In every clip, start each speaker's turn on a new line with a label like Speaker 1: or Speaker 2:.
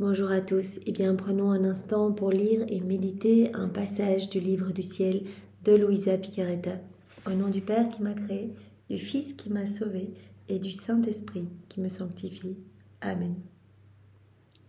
Speaker 1: Bonjour à tous. Eh bien, prenons un instant pour lire et méditer un passage du livre du ciel de Luisa Picaretta. Au nom du Père qui m'a créé, du Fils qui m'a sauvé et du Saint-Esprit qui me sanctifie. Amen.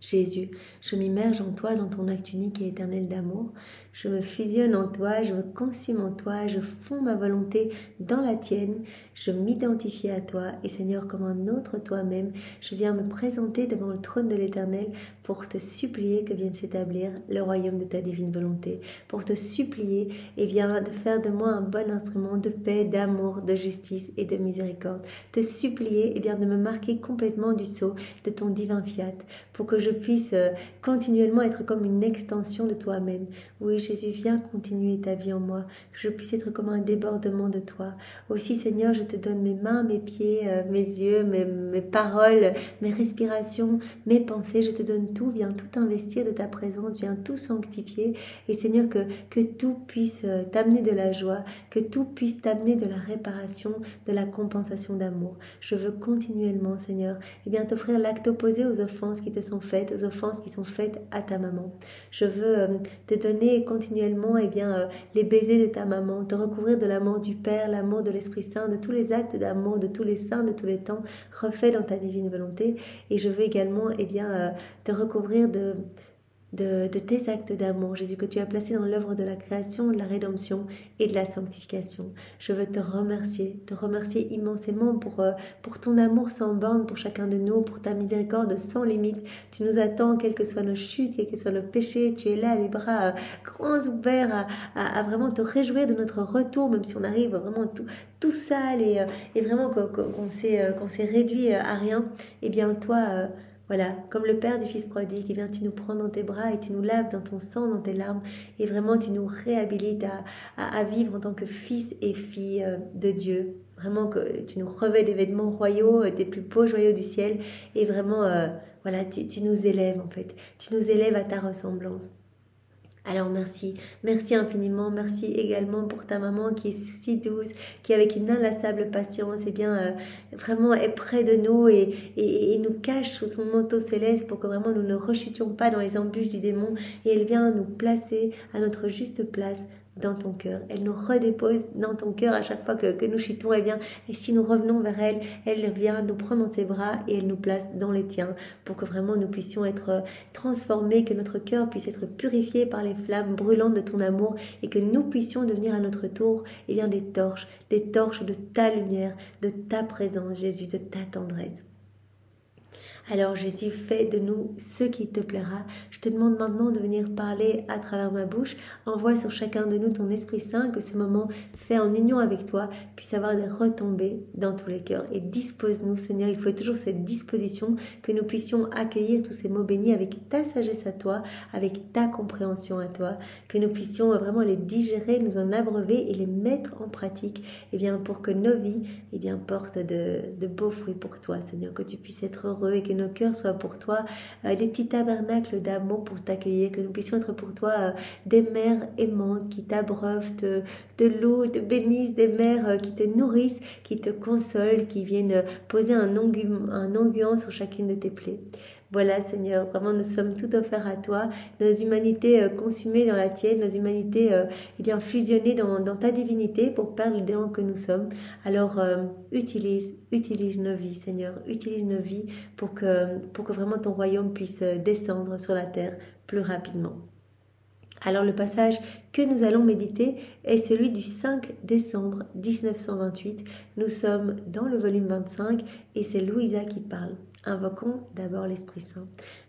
Speaker 1: Jésus, je m'immerge en toi dans ton acte unique et éternel d'amour. Je me fusionne en toi, je me consume en toi, je fonds ma volonté dans la tienne. Je m'identifie à toi et Seigneur, comme un autre toi-même, je viens me présenter devant le trône de l'Éternel pour te supplier que vienne s'établir le royaume de ta divine volonté, pour te supplier et viens de faire de moi un bon instrument de paix, d'amour, de justice et de miséricorde. Te supplier et bien de me marquer complètement du sceau de ton divin fiat, pour que je puisse continuellement être comme une extension de toi-même. Oui, Jésus, viens continuer ta vie en moi, que je puisse être comme un débordement de toi. Aussi, Seigneur, je te donne mes mains, mes pieds, mes yeux, mes paroles, mes respirations, mes pensées. Je te donne tout, viens tout investir de ta présence, viens tout sanctifier. Et Seigneur, que tout puisse t'amener de la joie, que tout puisse t'amener de la réparation, de la compensation d'amour. Je veux continuellement, Seigneur, eh bien t'offrir l'acte opposé aux offenses qui te sont faites, aux offenses qui sont faites à ta maman. Je veux te donner continuellement les baisers de ta maman, te recouvrir de l'amour du Père, l'amour de l'Esprit Saint, de tous les actes d'amour, de tous les saints, de tous les temps, refaits dans ta divine volonté. Et je veux également te recouvrir de tes actes d'amour, Jésus, que tu as placés dans l'œuvre de la création, de la rédemption et de la sanctification. Je veux te remercier immensément pour ton amour sans borne pour chacun de nous, pour ta miséricorde sans limite. Tu nous attends, quelles que soient nos chutes, quel que soit le péché. Tu es là, les bras grands ouverts, à vraiment te réjouir de notre retour, même si on arrive vraiment tout sale et vraiment qu'on s'est réduit à rien. Eh bien, toi... Voilà, comme le Père du Fils prodigue, eh bien, tu nous prends dans tes bras et tu nous laves dans ton sang, dans tes larmes, et vraiment tu nous réhabilites à vivre en tant que fils et filles de Dieu. Vraiment que tu nous revêts des vêtements royaux, des plus beaux joyaux du ciel, et vraiment, voilà, tu nous élèves en fait. Tu nous élèves à ta ressemblance. Alors merci infiniment, merci également pour ta maman qui est si douce, qui avec une inlassable patience vraiment est près de nous et nous cache sous son manteau céleste pour que vraiment nous ne rechutions pas dans les embûches du démon, et elle vient nous placer à notre juste place dans ton cœur. Elle nous redépose dans ton cœur à chaque fois que nous chutons. Et si nous revenons vers elle, elle vient nous prendre dans ses bras et elle nous place dans les tiens pour que vraiment nous puissions être transformés, que notre cœur puisse être purifié par les flammes brûlantes de ton amour et que nous puissions devenir à notre tour des torches de ta lumière, de ta présence, Jésus, de ta tendresse. Alors Jésus, fais de nous ce qui te plaira. Je te demande maintenant de venir parler à travers ma bouche. Envoie sur chacun de nous ton Esprit Saint, que ce moment fait en union avec toi puisse avoir des retombées dans tous les cœurs. Et dispose-nous, Seigneur, il faut toujours cette disposition, que nous puissions accueillir tous ces mots bénis avec ta sagesse à toi, avec ta compréhension à toi, que nous puissions vraiment les digérer, nous en abreuver et les mettre en pratique, pour que nos vies portent de beaux fruits pour toi, Seigneur, que tu puisses être heureux et que nos cœurs soient pour toi des petits tabernacles d'amour pour t'accueillir, que nous puissions être pour toi des mères aimantes qui t'abreuvent, te louent, te bénissent, des mères qui te nourrissent, qui te consolent, qui viennent poser un onguent sur chacune de tes plaies. Voilà, Seigneur, vraiment nous sommes tout offerts à toi, nos humanités consumées dans la tienne, nos humanités fusionnées dans ta divinité pour perdre le démon que nous sommes. Alors utilise nos vies, Seigneur, utilise nos vies pour que vraiment ton royaume puisse descendre sur la terre plus rapidement. Alors le passage que nous allons méditer est celui du 5 décembre 1928. Nous sommes dans le volume 25 et c'est Luisa qui parle. Invoquons d'abord l'Esprit Saint.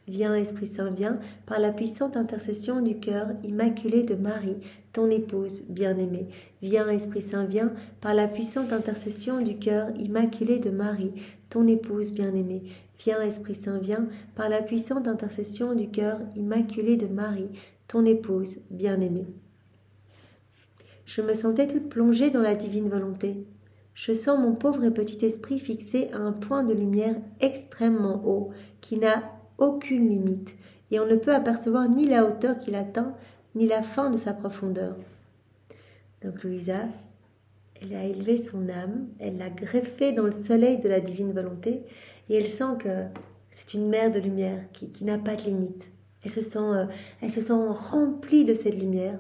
Speaker 1: Viens, Esprit Saint, viens, par la puissante intercession du cœur immaculé de Marie, ton épouse bien-aimée. Viens, Esprit Saint, viens, par la puissante intercession du cœur immaculé de Marie, ton épouse bien-aimée. Viens, Esprit Saint, viens, par la puissante intercession du cœur immaculé de Marie, ton épouse bien-aimée. Je me sentais toute plongée dans la divine volonté. Je sens mon pauvre et petit esprit fixé à un point de lumière extrêmement haut, qui n'a aucune limite, et on ne peut apercevoir ni la hauteur qu'il atteint, ni la fin de sa profondeur. Donc Luisa, elle a élevé son âme, elle l'a greffée dans le soleil de la divine volonté, et elle sent que C'est une mer de lumière qui n'a pas de limite. Elle se sent remplie de cette lumière.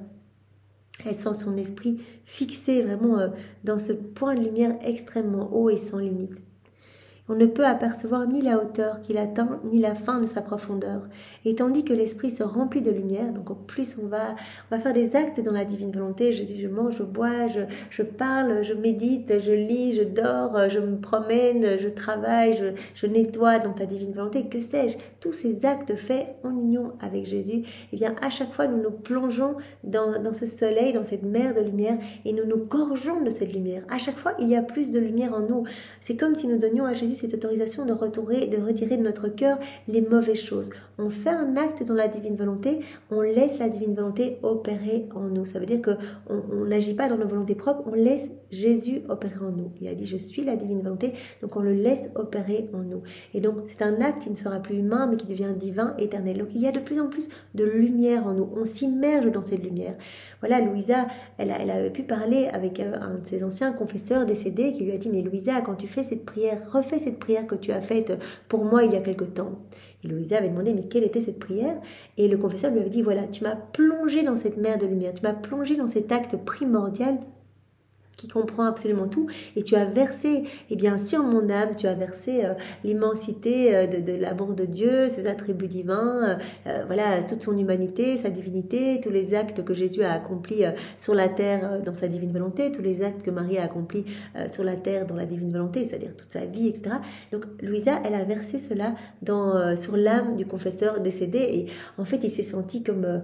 Speaker 1: Elle sent son esprit fixé vraiment dans ce point de lumière extrêmement haut et sans limite. On ne peut apercevoir ni la hauteur qu'il atteint, ni la fin de sa profondeur. Et tandis que l'esprit se remplit de lumière, donc au plus on va faire des actes dans la divine volonté. Jésus, je mange, je bois, je parle, je médite, je lis, je dors, je me promène, je travaille, je nettoie dans ta divine volonté, que sais-je. Tous ces actes faits en union avec Jésus, eh bien à chaque fois nous nous plongeons dans ce soleil, dans cette mer de lumière, et nous nous gorgeons de cette lumière. À chaque fois, il y a plus de lumière en nous. C'est comme si nous donnions à Jésus cette autorisation de retirer de notre cœur les mauvaises choses. On fait un acte dans la divine volonté, on laisse la divine volonté opérer en nous. Ça veut dire qu'on n'agit pas dans nos volontés propres, on laisse Jésus opérer en nous. Il a dit, je suis la divine volonté, donc on le laisse opérer en nous. Et donc, c'est un acte qui ne sera plus humain, mais qui devient divin, éternel. Donc, il y a de plus en plus de lumière en nous. On s'immerge dans cette lumière. Voilà, Louisa, elle avait pu parler avec un de ses anciens confesseurs décédés qui lui a dit, mais Louisa, quand tu fais cette prière, refais cette prière que tu as faite pour moi il y a quelque temps. Et Louisa avait demandé, mais quelle était cette prière? Et le confesseur lui avait dit, voilà, tu m'as plongé dans cette mer de lumière, tu m'as plongé dans cet acte primordial qui comprend absolument tout, et tu as versé, eh bien, sur mon âme, tu as versé l'immensité de l'amour de Dieu, ses attributs divins, voilà, toute son humanité, sa divinité, tous les actes que Jésus a accomplis sur la terre dans sa divine volonté, tous les actes que Marie a accomplis sur la terre dans la divine volonté, c'est-à-dire toute sa vie, etc. Donc, Louisa, elle a versé cela sur l'âme du confesseur décédé, et en fait, il s'est senti comme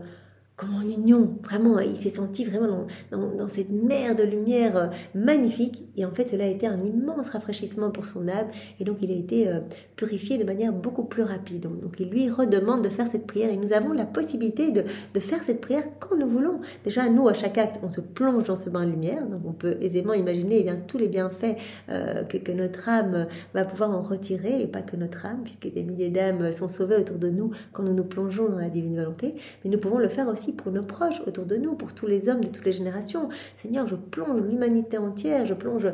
Speaker 1: en union, vraiment, il s'est senti vraiment dans cette mer de lumière magnifique, et en fait cela a été un immense rafraîchissement pour son âme, et donc il a été purifié de manière beaucoup plus rapide. Donc il lui redemande de faire cette prière, et nous avons la possibilité de faire cette prière quand nous voulons. Déjà, nous, à chaque acte, on se plonge dans ce bain de lumière, donc on peut aisément imaginer tous les bienfaits que notre âme va pouvoir en retirer, et pas que notre âme, puisque des milliers d'âmes sont sauvées autour de nous quand nous nous plongeons dans la divine volonté, mais nous pouvons le faire aussi pour nos proches autour de nous, pour tous les hommes de toutes les générations. Seigneur, je plonge l'humanité entière, je plonge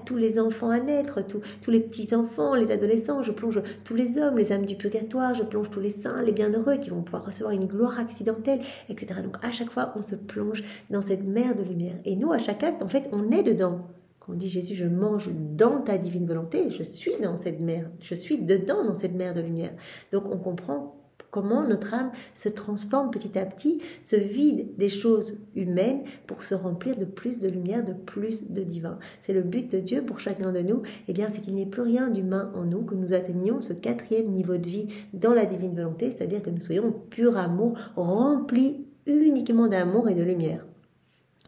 Speaker 1: tous les enfants à naître, tous les petits-enfants, les adolescents, je plonge tous les hommes, les âmes du purgatoire, je plonge tous les saints, les bienheureux qui vont pouvoir recevoir une gloire accidentelle, etc. Donc à chaque fois, on se plonge dans cette mer de lumière. Et nous, à chaque acte, en fait, on est dedans. Quand on dit Jésus, je mange dans ta divine volonté, je suis dans cette mer, je suis dedans dans cette mer de lumière. Donc on comprend comment notre âme se transforme petit à petit, se vide des choses humaines pour se remplir de plus de lumière, de plus de divin. C'est le but de Dieu pour chacun de nous, eh bien, c'est qu'il n'y ait plus rien d'humain en nous, que nous atteignions ce 4e niveau de vie dans la divine volonté, c'est-à-dire que nous soyons pur amour, remplis uniquement d'amour et de lumière.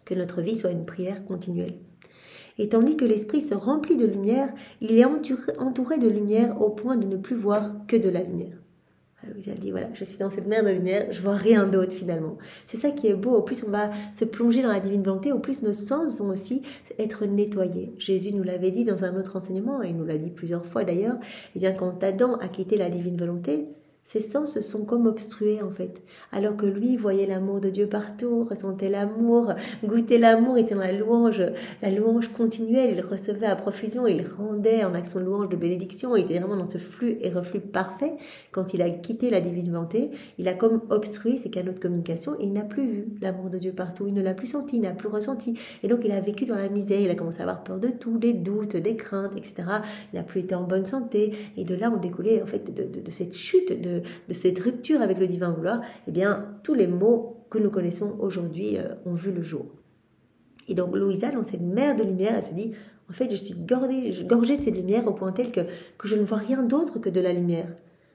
Speaker 1: Que notre vie soit une prière continuelle. Et tandis que l'esprit se remplit de lumière, il est entouré de lumière au point de ne plus voir que de la lumière. Louisa dit, voilà, je suis dans cette mer de lumière, je vois rien d'autre finalement. C'est ça qui est beau, au plus on va se plonger dans la divine volonté, au plus nos sens vont aussi être nettoyés. Jésus nous l'avait dit dans un autre enseignement, et il nous l'a dit plusieurs fois d'ailleurs, eh bien quand Adam a quitté la divine volonté, ses sens se sont comme obstrués en fait, alors que lui voyait l'amour de Dieu partout, ressentait l'amour, goûtait l'amour, était dans la louange continuelle, il recevait à profusion, il rendait en action de louange, de bénédiction, il était vraiment dans ce flux et reflux parfait. Quand il a quitté la divine volonté, il a comme obstrué ses canaux de communication et il n'a plus vu l'amour de Dieu partout, il ne l'a plus senti, il n'a plus ressenti, et donc il a vécu dans la misère, il a commencé à avoir peur de tout, des doutes, des craintes, etc. Il n'a plus été en bonne santé, et de là on découlait en fait de cette chute, de cette rupture avec le divin vouloir, eh bien, tous les maux que nous connaissons aujourd'hui ont vu le jour. Et donc, Louisa, dans cette mer de lumière, elle se dit, en fait, je suis gorgée de cette lumière au point tel que je ne vois rien d'autre que de la lumière.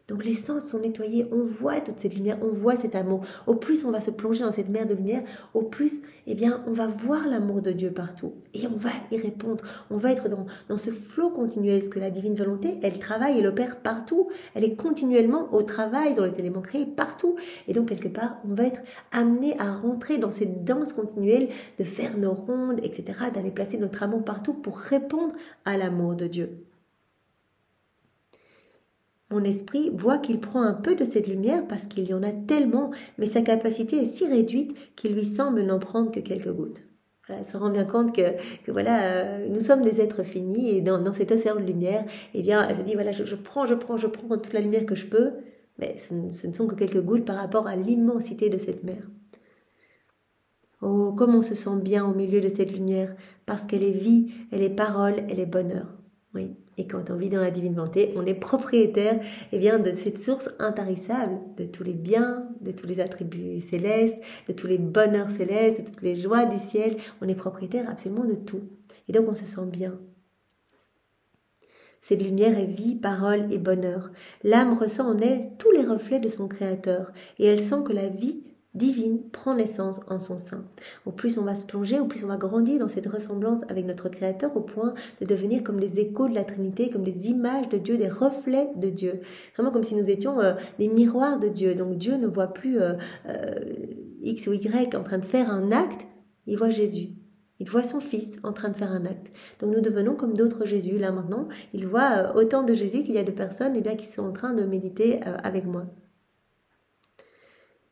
Speaker 1: Donc les sens sont nettoyés, on voit toute cette lumière, on voit cet amour. Au plus on va se plonger dans cette mer de lumière, au plus eh bien, on va voir l'amour de Dieu partout. Et on va y répondre, on va être dans ce flot continuel, parce que la divine volonté, elle travaille, elle opère partout. Elle est continuellement au travail dans les éléments créés partout. Et donc quelque part, on va être amené à rentrer dans cette danse continuelle de faire nos rondes, etc., d'aller placer notre amour partout pour répondre à l'amour de Dieu. Mon esprit voit qu'il prend un peu de cette lumière parce qu'il y en a tellement, mais sa capacité est si réduite qu'il lui semble n'en prendre que quelques gouttes. Voilà, se rend bien compte que voilà, nous sommes des êtres finis et dans cet océan de lumière, eh bien, elle se dit, voilà, je prends toute la lumière que je peux, mais ce ne sont que quelques gouttes par rapport à l'immensité de cette mer. Oh, comme on se sent bien au milieu de cette lumière, parce qu'elle est vie, elle est parole, elle est bonheur. Oui. Et quand on vit dans la divine volonté, on est propriétaire bien, de cette source intarissable, de tous les biens, de tous les attributs célestes, de tous les bonheurs célestes, de toutes les joies du ciel. On est propriétaire absolument de tout. Et donc on se sent bien. Cette lumière est vie, parole et bonheur. L'âme ressent en elle tous les reflets de son Créateur et elle sent que la vie divine prend naissance en son sein. Au plus on va se plonger, au plus on va grandir dans cette ressemblance avec notre Créateur au point de devenir comme les échos de la Trinité, comme des images de Dieu, des reflets de Dieu. Vraiment comme si nous étions des miroirs de Dieu. Donc Dieu ne voit plus X ou Y en train de faire un acte, il voit Jésus. Il voit son fils en train de faire un acte. Donc nous devenons comme d'autres Jésus. Là maintenant, il voit autant de Jésus qu'il y a de personnes qui sont en train de méditer avec moi.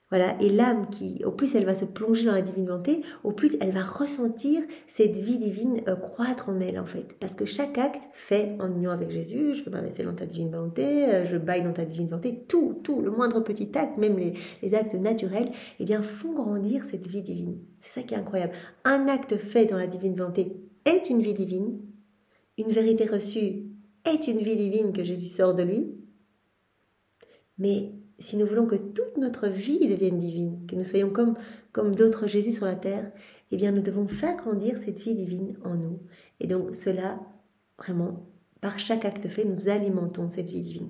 Speaker 1: Voilà, et l'âme au plus elle va se plonger dans la divine volonté, au plus elle va ressentir cette vie divine croître en elle en fait. Parce que chaque acte fait en union avec Jésus, je fais ma vaisselle dans ta divine volonté, je baille dans ta divine volonté, tout, le moindre petit acte, même les actes naturels, eh bien font grandir cette vie divine. C'est ça qui est incroyable. Un acte fait dans la divine volonté est une vie divine, une vérité reçue est une vie divine que Jésus sort de lui, mais si nous voulons que toute notre vie devienne divine, que nous soyons comme d'autres Jésus sur la terre, eh bien nous devons faire grandir cette vie divine en nous. Et donc cela, vraiment, par chaque acte fait, nous alimentons cette vie divine.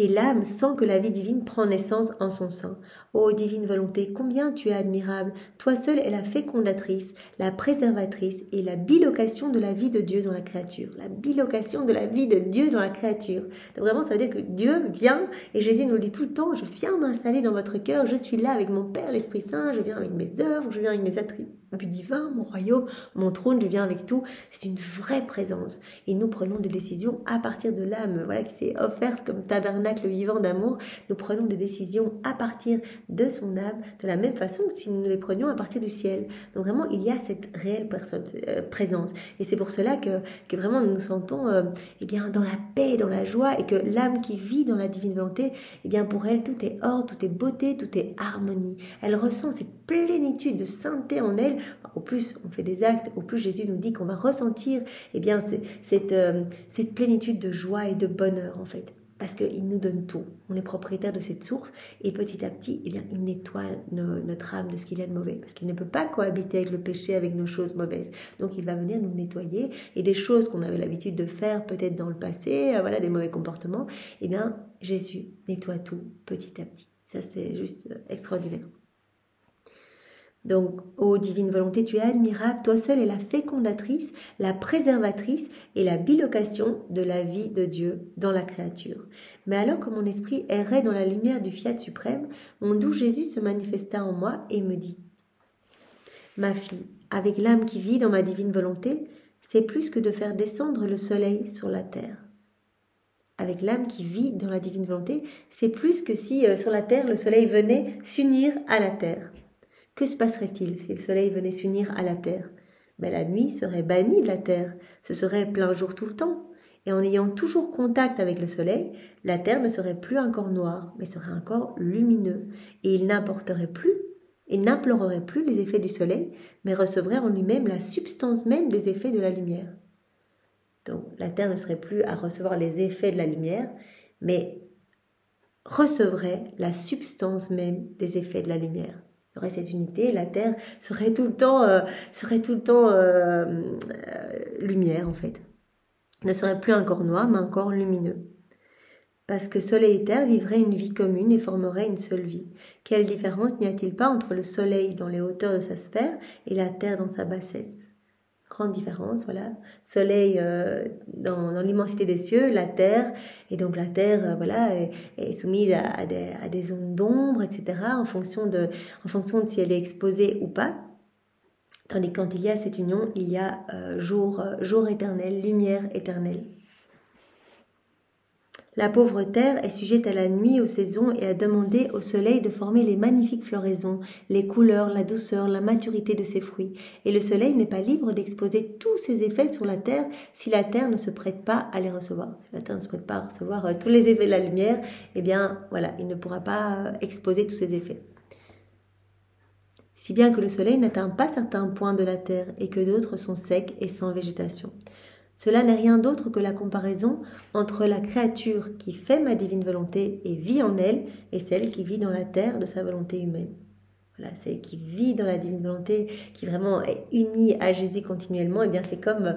Speaker 1: Et l'âme sent que la vie divine prend naissance en son sein. Ô divine volonté, combien tu es admirable! Toi seule es la fécondatrice, la préservatrice et la bilocation de la vie de Dieu dans la créature. La bilocation de la vie de Dieu dans la créature. Donc vraiment, ça veut dire que Dieu vient, et Jésus nous le dit tout le temps, je viens m'installer dans votre cœur, je suis là avec mon Père, l'Esprit Saint, je viens avec mes œuvres, je viens avec mes attributs divins, mon royaume, mon trône, je viens avec tout. C'est une vraie présence. Et nous prenons des décisions à partir de l'âme, voilà, qui s'est offerte comme tabernacle vivant d'amour. Nous prenons des décisions à partir de son âme, de la même façon que si nous les prenions à partir du ciel. Donc vraiment, il y a cette réelle présence. Et c'est pour cela que vraiment nous nous sentons bien, dans la paix, dans la joie, et que l'âme qui vit dans la divine volonté, bien, pour elle, tout est ordre, tout est beauté, tout est harmonie. Elle ressent cette plénitude de sainteté en elle. Au plus on fait des actes, au plus Jésus nous dit qu'on va ressentir bien, cette plénitude de joie et de bonheur en fait. Parce qu'il nous donne tout. On est propriétaire de cette source et petit à petit, bien, il nettoie notre âme de ce qu'il y a de mauvais. Parce qu'il ne peut pas cohabiter avec le péché, avec nos choses mauvaises. Donc il va venir nous nettoyer et des choses qu'on avait l'habitude de faire peut-être dans le passé, voilà, des mauvais comportements, bien, Jésus nettoie tout petit à petit. Ça, c'est juste extraordinaire. Donc, ô divine volonté, tu es admirable, toi seule es la fécondatrice, la préservatrice et la bilocation de la vie de Dieu dans la créature. Mais alors que mon esprit errait dans la lumière du fiat suprême, mon doux Jésus se manifesta en moi et me dit: ma fille, avec l'âme qui vit dans ma divine volonté, c'est plus que de faire descendre le soleil sur la terre. Avec l'âme qui vit dans la divine volonté, c'est plus que si sur la terre le soleil venait s'unir à la terre. Que se passerait-il si le soleil venait s'unir à la terre? La nuit serait bannie de la terre, ce serait plein jour tout le temps. Et en ayant toujours contact avec le soleil, la terre ne serait plus un corps noir, mais serait un corps lumineux. Et il n'implorerait plus les effets du soleil, mais recevrait en lui-même la substance même des effets de la lumière. Donc la terre ne serait plus à recevoir les effets de la lumière, mais recevrait la substance même des effets de la lumière. Il y aurait cette unité, la terre serait tout le temps lumière en fait. Ne serait plus un corps noir, mais un corps lumineux. Parce que soleil et terre vivraient une vie commune et formeraient une seule vie. Quelle différence n'y a-t-il pas entre le soleil dans les hauteurs de sa sphère et la terre dans sa bassesse? Grande différence, voilà. Soleil dans l'immensité des cieux, la terre, et donc la terre, voilà, est soumise à des ondes d'ombre, etc., en fonction de si elle est exposée ou pas. Tandis que quand il y a cette union, il y a jour éternel, lumière éternelle. La pauvre terre est sujette à la nuit, aux saisons et à demander au soleil de former les magnifiques floraisons, les couleurs, la douceur, la maturité de ses fruits. Et le soleil n'est pas libre d'exposer tous ses effets sur la terre si la terre ne se prête pas à les recevoir. Si la terre ne se prête pas à recevoir tous les effets de la lumière, eh bien voilà, il ne pourra pas exposer tous ses effets. Si bien que le soleil n'atteint pas certains points de la terre et que d'autres sont secs et sans végétation. Cela n'est rien d'autre que la comparaison entre la créature qui fait ma divine volonté et vit en elle et celle qui vit dans la terre de sa volonté humaine. Voilà, celle qui vit dans la divine volonté, qui vraiment est unie à Jésus continuellement, et bien c'est comme,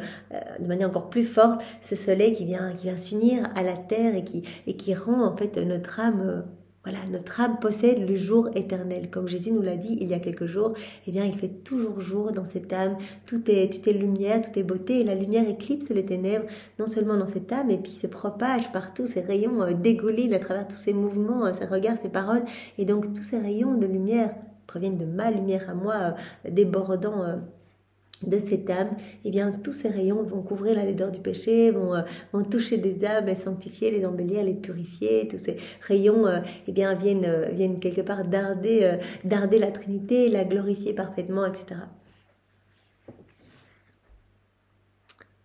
Speaker 1: de manière encore plus forte, ce soleil qui vient s'unir à la terre et qui rend en fait notre âme... Voilà, notre âme possède le jour éternel. Comme Jésus nous l'a dit il y a quelques jours, eh bien, il fait toujours jour dans cette âme. Tout est lumière, tout est beauté. Et la lumière éclipse les ténèbres, non seulement dans cette âme, et puis se propage partout. Ces rayons dégoulinent à travers tous ces mouvements, ces regards, ces paroles. Et donc, tous ces rayons de lumière proviennent de ma lumière à moi, débordant de cette âme, eh bien tous ces rayons vont couvrir la laideur du péché, vont toucher des âmes, les sanctifier, les embellir, les purifier. Tous ces rayons eh bien viennent quelque part darder la Trinité, la glorifier parfaitement, etc.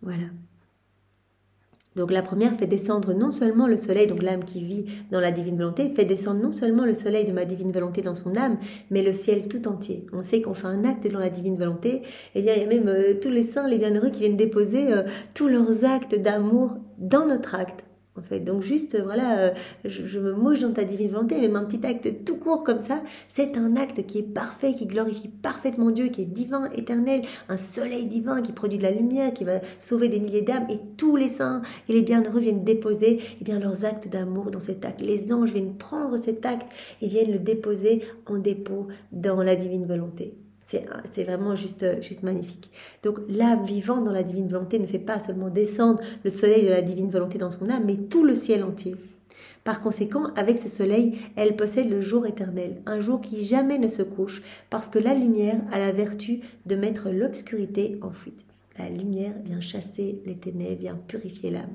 Speaker 1: Voilà. Donc la première fait descendre non seulement le soleil, donc l'âme qui vit dans la divine volonté, fait descendre non seulement le soleil de ma divine volonté dans son âme, mais le ciel tout entier. On sait qu'on fait un acte dans la divine volonté, et bien il y a même tous les saints, les bienheureux qui viennent déposer tous leurs actes d'amour dans notre acte. En fait. Donc juste, voilà, je me mouche dans ta divine volonté, même un petit acte tout court comme ça, c'est un acte qui est parfait, qui glorifie parfaitement Dieu, qui est divin, éternel, un soleil divin qui produit de la lumière, qui va sauver des milliers d'âmes, et tous les saints et les bienheureux viennent déposer eh bien, leurs actes d'amour dans cet acte. Les anges viennent prendre cet acte et viennent le déposer en dépôt dans la divine volonté. C'est vraiment juste magnifique. Donc l'âme vivante dans la divine volonté ne fait pas seulement descendre le soleil de la divine volonté dans son âme, mais tout le ciel entier. Par conséquent, avec ce soleil, elle possède le jour éternel, un jour qui jamais ne se couche, parce que la lumière a la vertu de mettre l'obscurité en fuite. La lumière vient chasser les ténèbres, vient purifier l'âme.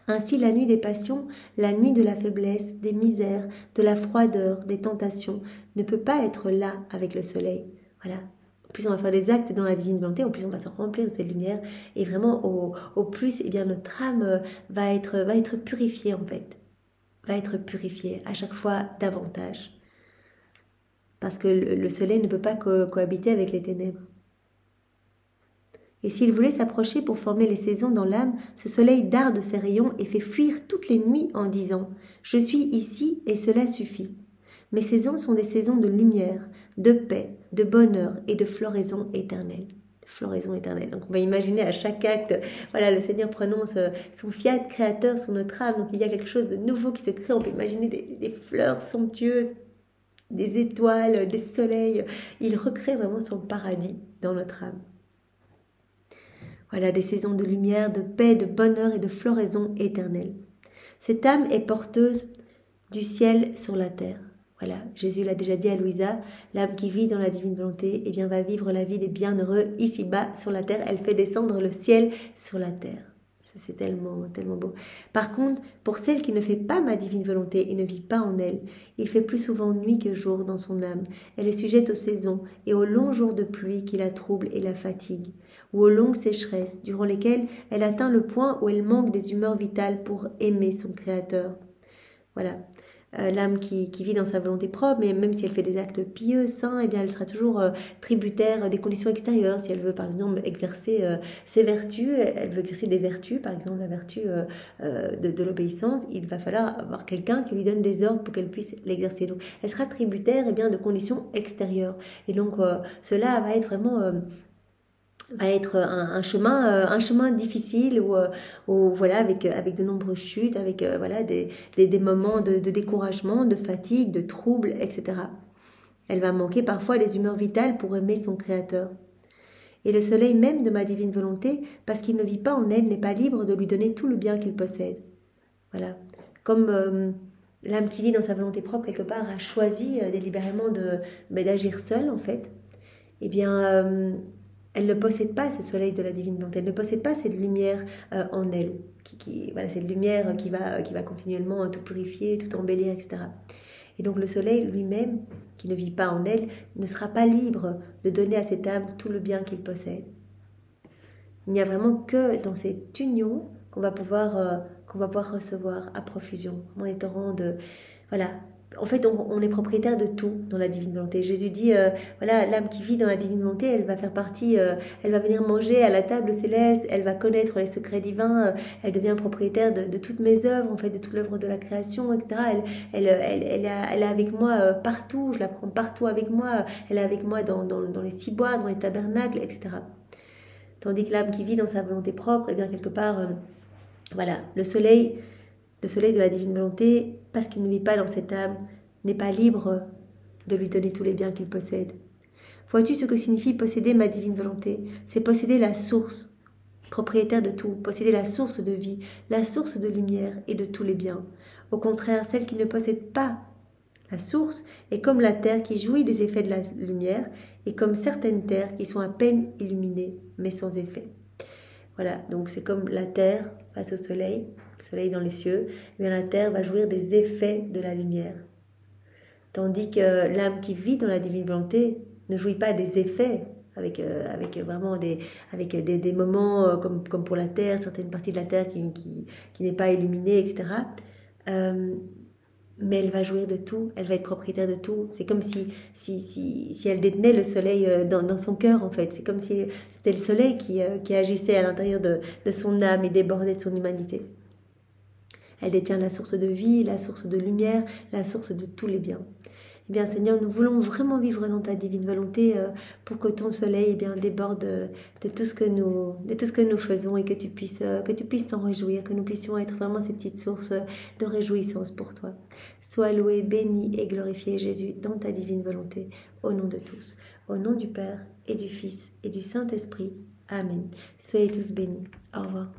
Speaker 1: Ainsi, la nuit des passions, la nuit de la faiblesse, des misères, de la froideur, des tentations, ne peut pas être là avec le soleil. Voilà. En plus, on va faire des actes dans la divine volonté, en plus, on va se remplir de cette lumière, et vraiment, au plus, eh bien, notre âme va être purifiée, en fait. Va être purifiée, à chaque fois davantage. Parce que le soleil ne peut pas cohabiter avec les ténèbres. Et s'il voulait s'approcher pour former les saisons dans l'âme, ce soleil darde ses rayons et fait fuir toutes les nuits en disant « Je suis ici et cela suffit ». Mes saisons sont des saisons de lumière, de paix, de bonheur et de floraison éternelle. Floraison éternelle. Donc on va imaginer à chaque acte, voilà, le Seigneur prononce son fiat créateur sur notre âme, donc il y a quelque chose de nouveau qui se crée, on peut imaginer des fleurs somptueuses, des étoiles, des soleils, il recrée vraiment son paradis dans notre âme. Voilà, des saisons de lumière, de paix, de bonheur et de floraison éternelle. Cette âme est porteuse du ciel sur la terre. Voilà, Jésus l'a déjà dit à Louisa, l'âme qui vit dans la divine volonté, eh bien, va vivre la vie des bienheureux ici-bas sur la terre. Elle fait descendre le ciel sur la terre. C'est tellement, tellement beau. Par contre, pour celle qui ne fait pas ma divine volonté et ne vit pas en elle, il fait plus souvent nuit que jour dans son âme. Elle est sujette aux saisons et aux longs jours de pluie qui la troublent et la fatiguent, ou aux longues sécheresses durant lesquelles elle atteint le point où elle manque des humeurs vitales pour aimer son Créateur. Voilà. L'âme qui vit dans sa volonté propre, mais même si elle fait des actes pieux, saints, eh bien elle sera toujours tributaire des conditions extérieures. Si elle veut par exemple exercer ses vertus, elle veut exercer des vertus, par exemple la vertu de l'obéissance, il va falloir avoir quelqu'un qui lui donne des ordres pour qu'elle puisse l'exercer. Donc elle sera tributaire eh bien, de conditions extérieures. Et donc cela va être vraiment... va être un chemin difficile où voilà avec de nombreuses chutes, avec voilà des moments de découragement, de fatigue, de troubles, etc. Elle va manquer parfois des humeurs vitales pour aimer son Créateur. Et le soleil même de ma divine volonté, parce qu'il ne vit pas en elle, n'est pas libre de lui donner tout le bien qu'il possède. Voilà. Comme l'âme qui vit dans sa volonté propre, quelque part, a choisi délibérément d'agir seule, en fait, eh bien... elle ne possède pas ce soleil de la divine volonté, elle ne possède pas cette lumière en elle, voilà, cette lumière qui va continuellement tout purifier, tout embellir, etc. Et donc le soleil lui-même, qui ne vit pas en elle, ne sera pas libre de donner à cette âme tout le bien qu'il possède. Il n'y a vraiment que dans cette union qu'on va pouvoir recevoir à profusion, en étant de... Voilà. En fait, on est propriétaire de tout dans la divine volonté. Jésus dit, voilà, l'âme qui vit dans la divine volonté, elle va faire partie, elle va venir manger à la table céleste, elle va connaître les secrets divins, elle devient propriétaire de toutes mes œuvres, en fait, de toute l'œuvre de la création, etc. Elle est avec moi partout, je la prends partout avec moi, elle est avec moi dans les ciboires, dans les tabernacles, etc. Tandis que l'âme qui vit dans sa volonté propre, eh bien, quelque part, voilà, le soleil de la divine volonté, parce qu'il ne vit pas dans cette âme, n'est pas libre de lui donner tous les biens qu'il possède. Vois-tu ce que signifie posséder ma divine volonté? C'est posséder la source, propriétaire de tout, posséder la source de vie, la source de lumière et de tous les biens. Au contraire, celle qui ne possède pas la source est comme la terre qui jouit des effets de la lumière et comme certaines terres qui sont à peine illuminées mais sans effet. Voilà, donc c'est comme la terre face au soleil, le soleil dans les cieux, mais la terre va jouir des effets de la lumière. Tandis que l'âme qui vit dans la divine volonté ne jouit pas des effets, avec vraiment des moments comme pour la terre, certaines parties de la terre qui n'est pas illuminée, etc. Mais elle va jouir de tout, elle va être propriétaire de tout. C'est comme si elle détenait le soleil dans son cœur, en fait. C'est comme si c'était le soleil qui agissait à l'intérieur de son âme et débordait de son humanité. Elle détient la source de vie, la source de lumière, la source de tous les biens. Eh bien, Seigneur, nous voulons vraiment vivre dans ta divine volonté pour que ton soleil eh bien, déborde de tout ce que nous faisons et que tu puisses t'en réjouir, que nous puissions être vraiment ces petites sources de réjouissance pour toi. Sois loué, béni et glorifié, Jésus, dans ta divine volonté, au nom de tous. Au nom du Père et du Fils et du Saint-Esprit. Amen. Soyez tous bénis. Au revoir.